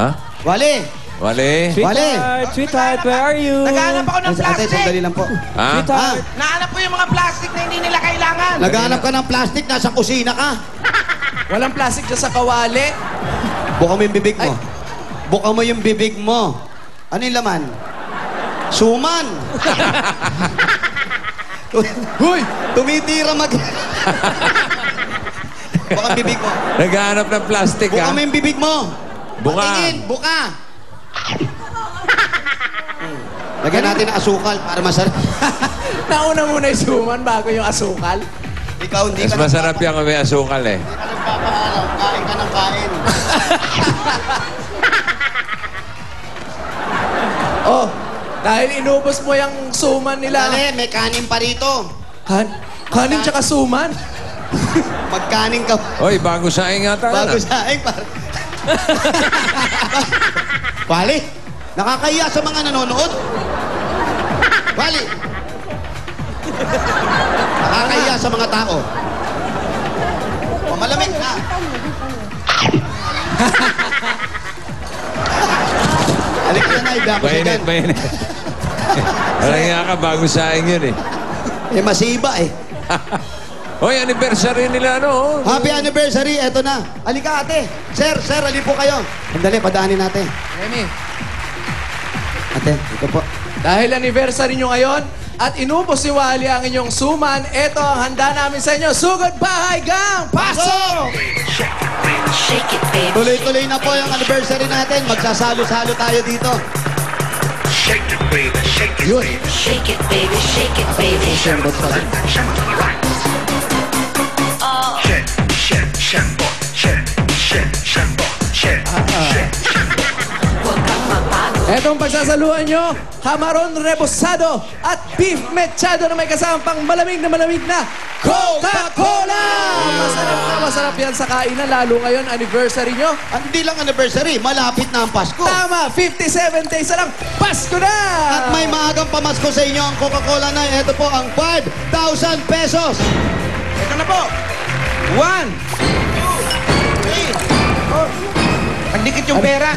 Ha? Wally! Wale? Sweetheart, where are you? Naghahanap ako ng Ate, plastic. sandali lang po. Ha? Sweetheart. Nahanap ko yung mga plastic na hindi nila kailangan. Naghahanap ka ng plastic, nasa kusina ka. Walang plastic dyan sa kawali. Buka mo yung bibig mo. Buka mo yung bibig mo. Ano yung laman? Suman! Huy! Tumitira mag... Buka ang bibig mo. Naghahanap ng plastic, Buka ha? mo yung bibig mo. Buka. Patingin, buka. Lagyan natin ng asukal para masarap. Nauna muna yung suman bago yung asukal. Ikaw hindi Mas ka masarap yan kung may asukal, eh. Hindi ka nagpapaalam. Kain ka ng kain. Oh, dahil inubos mo yung suman nila. Dali, may kanin pa rito. Kanin tsaka suman? Magkanin ka. Oy, bago saing yata. Bago saing para... Wally, nakakahiya sa mga nanonood. Wally. Nakakahiya sa mga tao. Malamig na. Alik na na, ibako siya dyan. Mainit. Walang nga ka, bago saing yun, eh. Eh, masiba eh. Hoy, anniversary nila, ano? Happy anniversary, eto na. Halika ate. Sir, halika po kayo. Sandali, padaanin natin. Remy, Ate, ito po. dahil anniversary nyo ngayon at inubos si Wally ang inyong suman, eto ang handa namin sa inyo. Sugod Bahay Gang! Pasok! Shake it, baby. Tuloy-tuloy na po yung anniversary natin. Magsasalo-salo tayo dito. Shake it, baby. Shake it, Yun. baby. Shake it, baby. Shake it, baby. Sembot pala. Etong pagsasaluhan nyo, hamaron rebosado at beef mechado na may kasamang pang malamig na Coca-Cola! Masarap yan sa kainan, lalo ngayon, anniversary nyo. Hindi lang anniversary, malapit na ang Pasko. Tama, 57 days na lang, Pasko na! At may maagang pamasko sa inyo ang Coca-Cola na. Ito po ang 5,000 pesos. Ito na po. 1, 2, 3, 4. Pagdikit yung pera.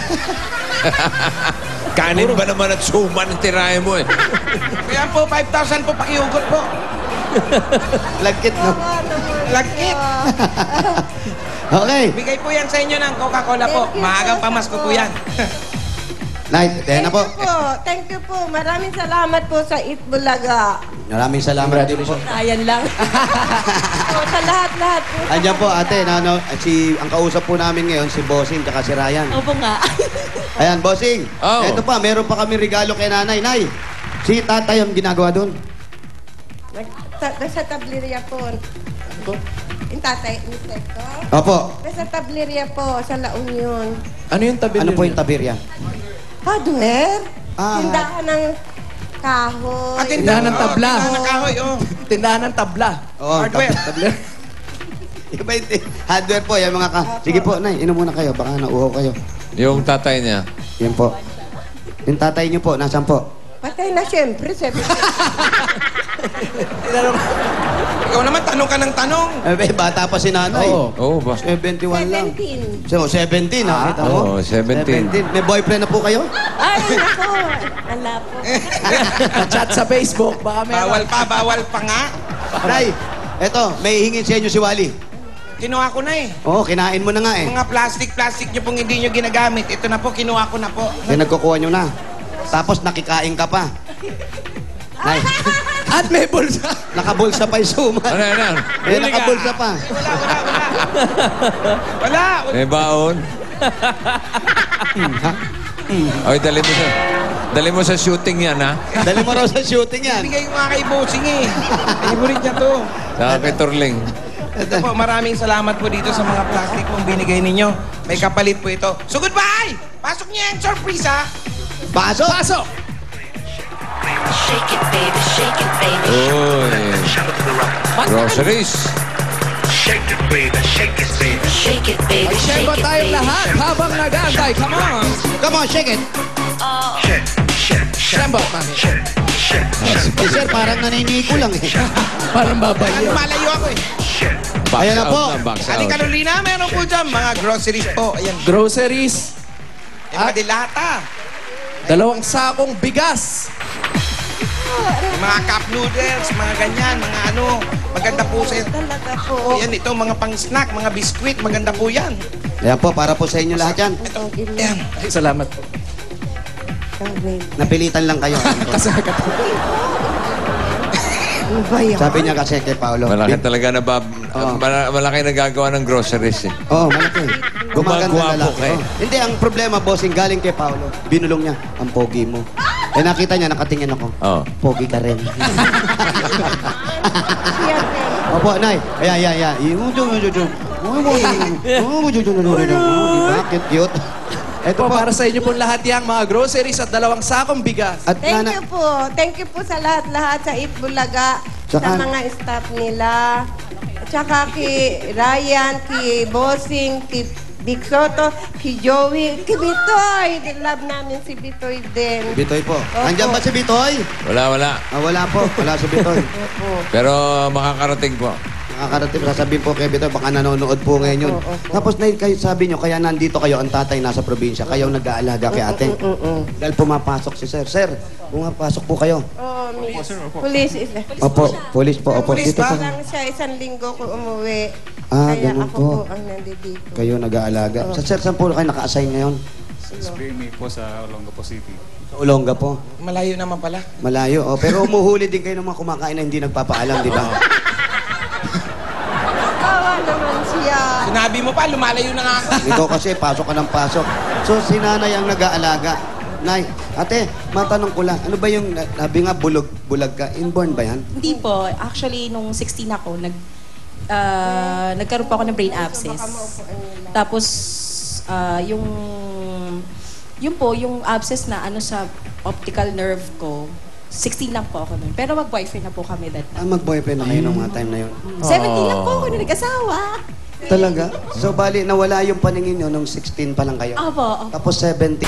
Kanin ba naman at suman ang tirahe mo, eh? Kaya po, 5,000 po pakiugot po. Lagkit, no? Lagkit. Okay. Bigay po yan sa inyo ng Coca-Cola po. Maagang pamasko po yan. Night, na po. Thank you po. Maraming salamat po sa Itbulaga. Maraming salamat din po. Ayan lang. Sa lahat-lahat po. Andiyan po, ate. Ang kausap po namin ngayon, si Bossing at si Ryan. Opo nga. Ayan, Bossing. Oh. Ito pa, meron pa kami regalo kay nanay. Nay, si tatay ang ginagawa doon. Nasa tableria po. Yung tatay, mister ko. Opo. Nasa tableria po, sa La Union. Ano yung tabi Ano po yung tabirya? Hardware. Ah. Tindahan ng kahoy. Tindahan ng tabla. Tindahan ng kahoy, oh. Tindahan ng tabla. Oo, Hardware. tabler. Iba yung hardware po, yung mga Sige po, Nay, inom muna kayo. Baka nauhaw kayo. Yung tatay niya. Yan po. Yung tatay niyo po, nasaan po? Patay na siyempre. Ikaw naman, tanong ka ng tanong. Eh, bata pa si nanay. Oo. Oo, ba? 71 lang. 17. So, 17, nakita mo? Oo, 17. May boyfriend na po kayo? Ay, ako. Ala po. Chat sa Facebook, baka meron. Bawal pa nga. Nay, eto, may hingin sa inyo si Wally. Kinuha ko na eh. Oo, kinain mo na nga eh. Mga plastic nyo pong hindi nyo ginagamit. Ito na po, kinuha ko na po. Kaya nagkukuha nyo na. Tapos nakikain ka pa. Nay, At may bulsa. nakabulsa pa yung suman. Ano? Eh, nakabulsa pa. Wala. May baon. Oy, dali mo sa shooting yan, ha? Dali mo raw sa shooting yan. Bigay ko nga kay Bossing eh. Favorite niya to. Saka kay Turling. Ito po, maraming salamat po dito sa mga plastic pong binigay ninyo. May kapalit po ito. So goodbye! Pasok niya yung surprise, ha? Pasok! Pasok! Shake it, baby. Shake it, baby. Uy. Groceries. Shake it, baby. Shake it, baby. Shake it, baby. Share Shake ba it, tayong baby. lahat habang nag-aantay? Come on! Come on, shake it. Shembo, mami. Eh, sir, parang naniniko lang eh. Parang babayo. Malayo ako eh. Box Ayan na out po. box Ali out. Carolina, meron po dyan. Mga groceries po. Ayan. Groceries. Yung mga dilata. 2 sakong bigas. Yung mga cup noodles, mga ganyan, mga ano. Maganda po sa Talaga po. Yan, ito, mga pang-snack, mga biskwit. Maganda po yan. Ayan po, para po sa inyo lahat yan. Ito, yan. Ay, salamat po. Gawin. Napilitan lang kayo. Ano ba yan? Sabi niya kasi kay Paolo. Malaki talaga na Oo. malaki nagagawa ng groceries eh. Oo, malaki. Gumaganda Gumagwapo lalaki. ka eh. Oo. Hindi, ang problema, bossing, galing kay Paolo. Binulong niya, ang pogi mo. Eh, nakita niya, nakatingin ako. Oo. Pogi ka rin. Opo, Nay. Ayan. Diba? Cute. Ito Po, po. para sa inyo pong lahat yang mga groceries at 2 sakong bigas. At Thank you po. Thank you po sa lahat-lahat sa Itbulaga, sa Tsaka- mga staff nila. At saka kay Ryan, kay Bossing, kay Big Soto, kay Joey, kay Bitoy. Love namin si Bitoy din. Bitoy po. Opo. Nandiyan ba si Bitoy? Wala. Wala po. Wala si Bitoy. Opo. Pero makakarating po. Nakakarating, sasabihin po kay Bitoy, baka nanonood po ngayon yun. Tapos na kayo, sabi nyo, kaya nandito kayo, ang tatay nasa probinsya, kayo nag-aalaga kay ate. Dahil pumapasok si Sir. Sir, pumapasok po kayo. Oh, miss. Police is Opo, police po. Opo, Police dito ba? po. lang siya, 1 linggo ko umuwi. Ah, Kaya ganun ako po. po ang nandito. Kayo nag-aalaga. Sa Sir, saan po kayo naka-assign ngayon? SBMA po sa Olongapo City. Sa Olonga po. Malayo naman pala. Malayo. Oh, pero umuhuli din kayo ng mga kumakain na hindi nagpapaalam, di ba? Kawa naman siya. Sinabi mo pa, lumalayo na nga ako. Ikaw kasi, pasok ka ng pasok. So, si nanay ang nag-aalaga. Nay, ate, matanong ko lang, ano ba yung, sabi nga, bulag ka, inborn ba yan? Hindi po. Actually, nung 16 ako, nagkaroon po ako ng brain abscess. Tapos, yung abscess na ano sa optical nerve ko, 16 lang po ako nun. Pero mag-boyfriend na po kami that time. Mag-boyfriend na kayo nung mga time na yun. 17 lang po ako na nag-asawa. Talaga? So, bali, nawala yung paningin nyo nung 16 pa lang kayo? Opo. Tapos 17.